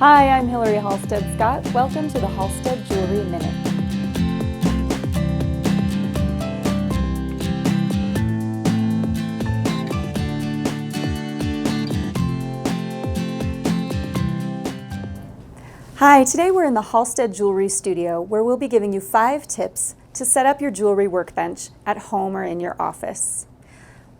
Hi, I'm Hilary Halstead Scott. Welcome to the Halstead Jewelry Minute. Hi, today we're in the Halstead Jewelry Studio where we'll be giving you 5 tips to set up your jewelry workbench at home or in your office.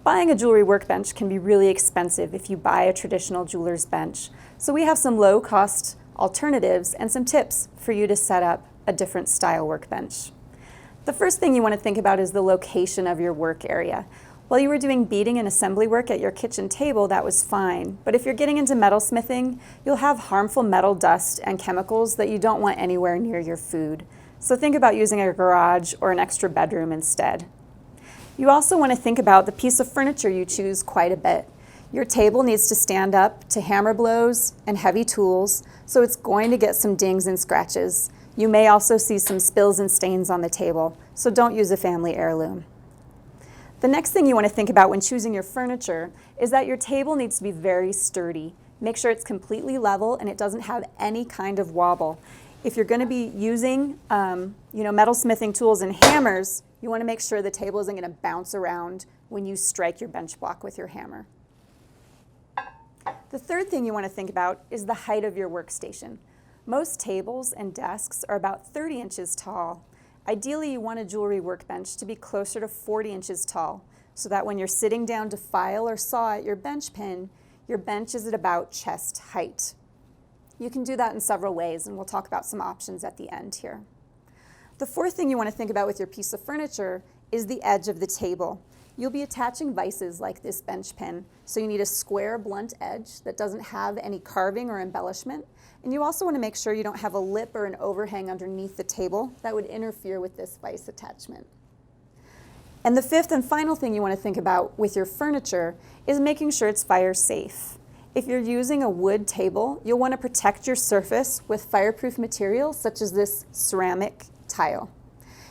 Buying a jewelry workbench can be really expensive if you buy a traditional jeweler's bench, so we have some low-cost alternatives and some tips for you to set up a different style workbench. The first thing you want to think about is the location of your work area. While you were doing beading and assembly work at your kitchen table, that was fine, but if you're getting into metalsmithing, you'll have harmful metal dust and chemicals that you don't want anywhere near your food. So think about using a garage or an extra bedroom instead. You also want to think about the piece of furniture you choose quite a bit. Your table needs to stand up to hammer blows and heavy tools, so it's going to get some dings and scratches. You may also see some spills and stains on the table, so don't use a family heirloom. The next thing you want to think about when choosing your furniture is that your table needs to be very sturdy. Make sure it's completely level and it doesn't have any kind of wobble. If you're going to be using metalsmithing tools and hammers, you want to make sure the table isn't going to bounce around when you strike your bench block with your hammer. The third thing you want to think about is the height of your workstation. Most tables and desks are about 30 inches tall. Ideally, you want a jewelry workbench to be closer to 40 inches tall, so that when you're sitting down to file or saw at your bench pin, your bench is at about chest height. You can do that in several ways, and we'll talk about some options at the end here. The fourth thing you want to think about with your piece of furniture is the edge of the table. You'll be attaching vices like this bench pin, so you need a square, blunt edge that doesn't have any carving or embellishment. And you also want to make sure you don't have a lip or an overhang underneath the table that would interfere with this vice attachment. And the fifth and final thing you want to think about with your furniture is making sure it's fire safe. If you're using a wood table, you'll want to protect your surface with fireproof materials such as this ceramic tile.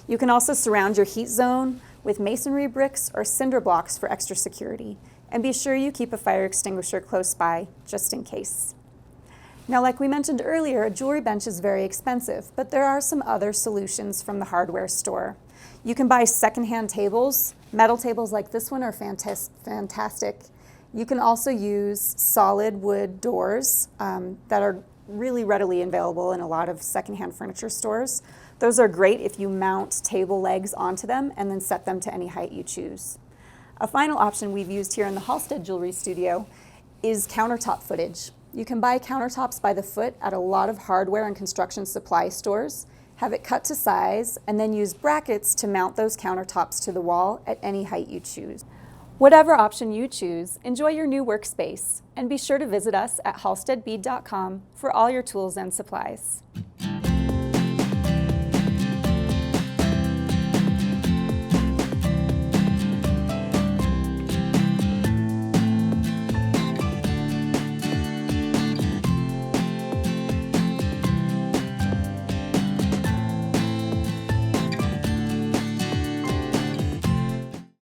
You can also surround your heat zone with masonry bricks or cinder blocks for extra security. And be sure you keep a fire extinguisher close by, just in case. Now, like we mentioned earlier, a jewelry bench is very expensive, but there are some other solutions from the hardware store. You can buy secondhand tables. Metal tables like this one are fantastic. You can also use solid wood doors that are really readily available in a lot of secondhand furniture stores. Those are great if you mount table legs onto them and then set them to any height you choose. A final option we've used here in the Halstead Jewelry Studio is countertop footage. You can buy countertops by the foot at a lot of hardware and construction supply stores, have it cut to size, and then use brackets to mount those countertops to the wall at any height you choose. Whatever option you choose, enjoy your new workspace, and be sure to visit us at halsteadbead.com for all your tools and supplies.